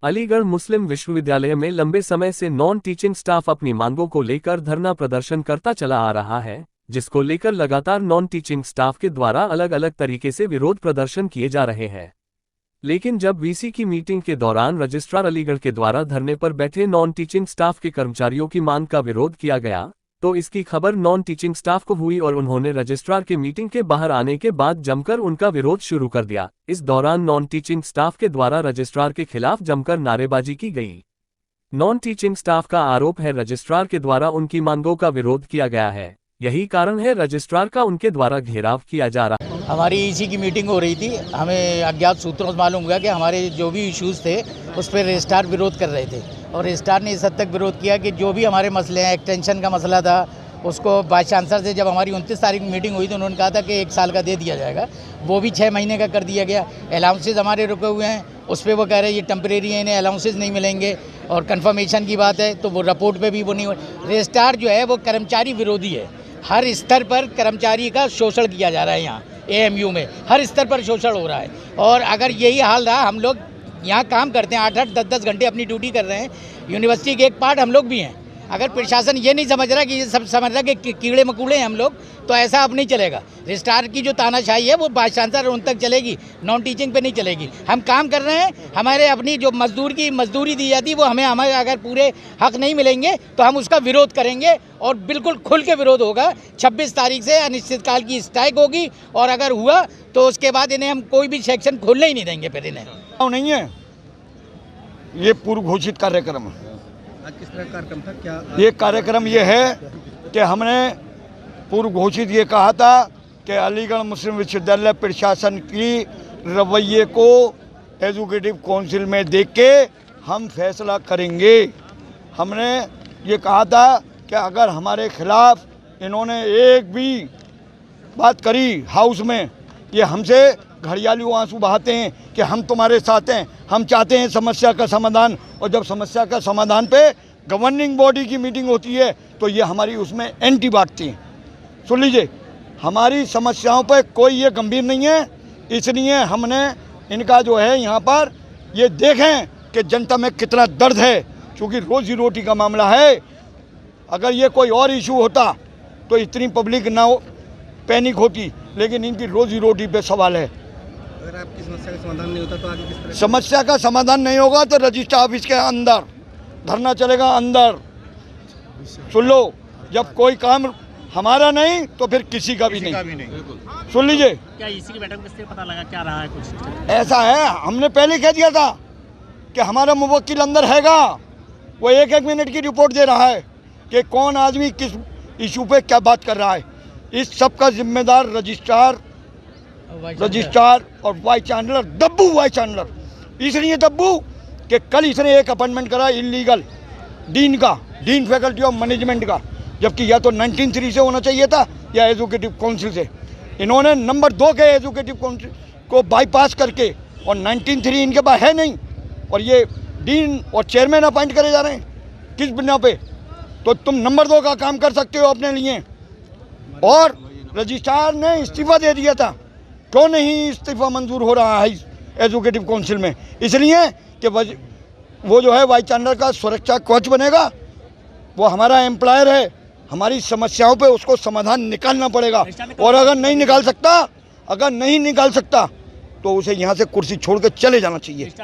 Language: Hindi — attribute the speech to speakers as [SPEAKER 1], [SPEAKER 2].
[SPEAKER 1] अलीगढ़ मुस्लिम विश्वविद्यालय में लंबे समय से नॉन टीचिंग स्टाफ अपनी मांगों को लेकर धरना प्रदर्शन करता चला आ रहा है, जिसको लेकर लगातार नॉन टीचिंग स्टाफ के द्वारा अलग अलग तरीके से विरोध प्रदर्शन किए जा रहे हैं। लेकिन जब वीसी की मीटिंग के दौरान रजिस्ट्रार अलीगढ़ के द्वारा धरने पर बैठे नॉन टीचिंग स्टाफ के कर्मचारियों की मांग का विरोध किया गया, तो इसकी खबर नॉन टीचिंग स्टाफ को हुई और उन्होंने रजिस्ट्रार के मीटिंग के बाहर आने के बाद जमकर उनका विरोध शुरू कर दिया। इस दौरान नॉन टीचिंग स्टाफ के द्वारा रजिस्ट्रार के खिलाफ जमकर नारेबाजी की गई। नॉन टीचिंग स्टाफ का आरोप है रजिस्ट्रार के द्वारा उनकी मांगों का विरोध किया गया है, यही कारण है रजिस्ट्रार का उनके द्वारा घेराव किया जा रहा है।
[SPEAKER 2] हमारी ईसी की मीटिंग हो रही थी, हमें अज्ञात सूत्रों से मालूम हुआ कि हमारे जो भी इश्यूज़ थे उस पर रजिस्ट्रार विरोध कर रहे थे और रजिस्ट्रार ने इस हद तक विरोध किया कि जो भी हमारे मसले हैं, एक्सटेंशन का मसला था, उसको वाइस चांसलर से जब हमारी 29 तारीख में मीटिंग हुई तो उन्होंने कहा था कि 1 साल का दे दिया जाएगा, वो भी 6 महीने का कर दिया गया। अलाउंसेज हमारे रुके हुए हैं, उस पर वो कह रहे हैं ये टेम्परेरी है, इन्हें अलाउंसेज नहीं मिलेंगे। और कन्फर्मेशन की बात है तो वो रिपोर्ट पे भी वो नहीं। रजिस्ट्रार जो है वो कर्मचारी विरोधी है, हर स्तर पर कर्मचारी का शोषण किया जा रहा है। यहाँ एएमयू में हर स्तर पर शोषण हो रहा है और अगर यही हाल रहा, हम लोग यहाँ काम करते हैं 8-8, 10-10 घंटे अपनी ड्यूटी कर रहे हैं, यूनिवर्सिटी के एक पार्ट हम लोग भी हैं। अगर प्रशासन ये नहीं समझ रहा कि ये सब समझ रहा कि कीड़े मकोड़े हैं हम लोग, तो ऐसा अब नहीं चलेगा। रजिस्ट्रार की जो तानाशाही है वो वाइस चांसलर उन तक चलेगी, नॉन टीचिंग पे नहीं चलेगी। हम काम कर रहे हैं, हमारे अपनी जो मजदूरी दी जाती है वो हमें अगर पूरे हक नहीं मिलेंगे तो हम उसका विरोध करेंगे और बिल्कुल खुल के विरोध होगा। 26 तारीख से अनिश्चितकाल की स्ट्राइक होगी और अगर हुआ तो उसके बाद इन्हें हम कोई भी सेक्शन खोलने ही नहीं देंगे। फिर इन्हें
[SPEAKER 3] नहीं है, ये पूर्व घोषित कार्यक्रम।
[SPEAKER 4] आज किस तरह कार्यक्रम था? क्या
[SPEAKER 3] ये कार्यक्रम ये है कि हमने पूर्व घोषित ये कहा था कि अलीगढ़ मुस्लिम विश्वविद्यालय प्रशासन की रवैये को एजुकेटिव काउंसिल में देख के हम फैसला करेंगे। हमने ये कहा था कि अगर हमारे खिलाफ इन्होंने एक भी बात करी हाउस में, ये हमसे घड़ियाली आंसू बहाते हैं कि हम तुम्हारे साथ हैं, हम चाहते हैं समस्या का समाधान। और जब समस्या का समाधान पे गवर्निंग बॉडी की मीटिंग होती है तो ये हमारी उसमें एंटी बांटती हैं। सुन लीजिए, हमारी समस्याओं पर कोई ये गंभीर नहीं है, इसलिए हमने इनका जो है यहाँ पर ये देखें कि जनता में कितना दर्द है, क्योंकि रोजी रोटी का मामला है। अगर ये कोई और इशू होता तो इतनी पब्लिक ना पैनिक होती, लेकिन इनकी रोजी रोटी पे सवाल है।
[SPEAKER 4] अगर आपकी समस्या का समाधान नहीं होता तो आगे किस तरह?
[SPEAKER 3] समस्या का समाधान नहीं होगा तो रजिस्ट्रार ऑफिस के अंदर धरना चलेगा, अंदर। सुन लो, जब कोई काम हमारा नहीं तो फिर किसी का भी नहीं। सुन लीजिए,
[SPEAKER 5] क्या इसी की बैठक में पता लगा क्या रहा है? कुछ
[SPEAKER 3] ऐसा है, हमने पहले कह दिया था कि हमारा मुवक्किल अंदर हैगा, वो 1-1 मिनट की रिपोर्ट दे रहा है कि कौन आदमी किस इशू पे क्या बात कर रहा है। इस सब का जिम्मेदार रजिस्ट्रार और वाइस चांसलर, दब्बू वाइस चांसलर। इसलिए दब्बू कि कल इसने एक अपॉइंटमेंट करा illegal dean faculty of management का, जबकि या तो 19-3 से होना चाहिए था या एजुकेटिव काउंसिल से। इन्होंने नंबर 2 के एजुकेटिव काउंसिल को बाईपास करके, और 19-3 इनके पास है नहीं, और ये डीन और चेयरमैन अपॉइंट करे जा रहे हैं। किस बिना पे? तो तुम नंबर 2 का काम कर सकते हो अपने लिए। और रजिस्ट्रार ने इस्तीफा दे दिया था, क्यों नहीं इस्तीफा मंजूर हो रहा है एजुकेटिव काउंसिल में? इसलिए कि वो जो है वाइस चांसलर का सुरक्षा कवच बनेगा, वो हमारा एम्प्लॉयर है, हमारी समस्याओं पे उसको समाधान निकालना पड़ेगा। और अगर नहीं निकाल सकता तो उसे यहाँ से कुर्सी छोड़ के चले जाना चाहिए।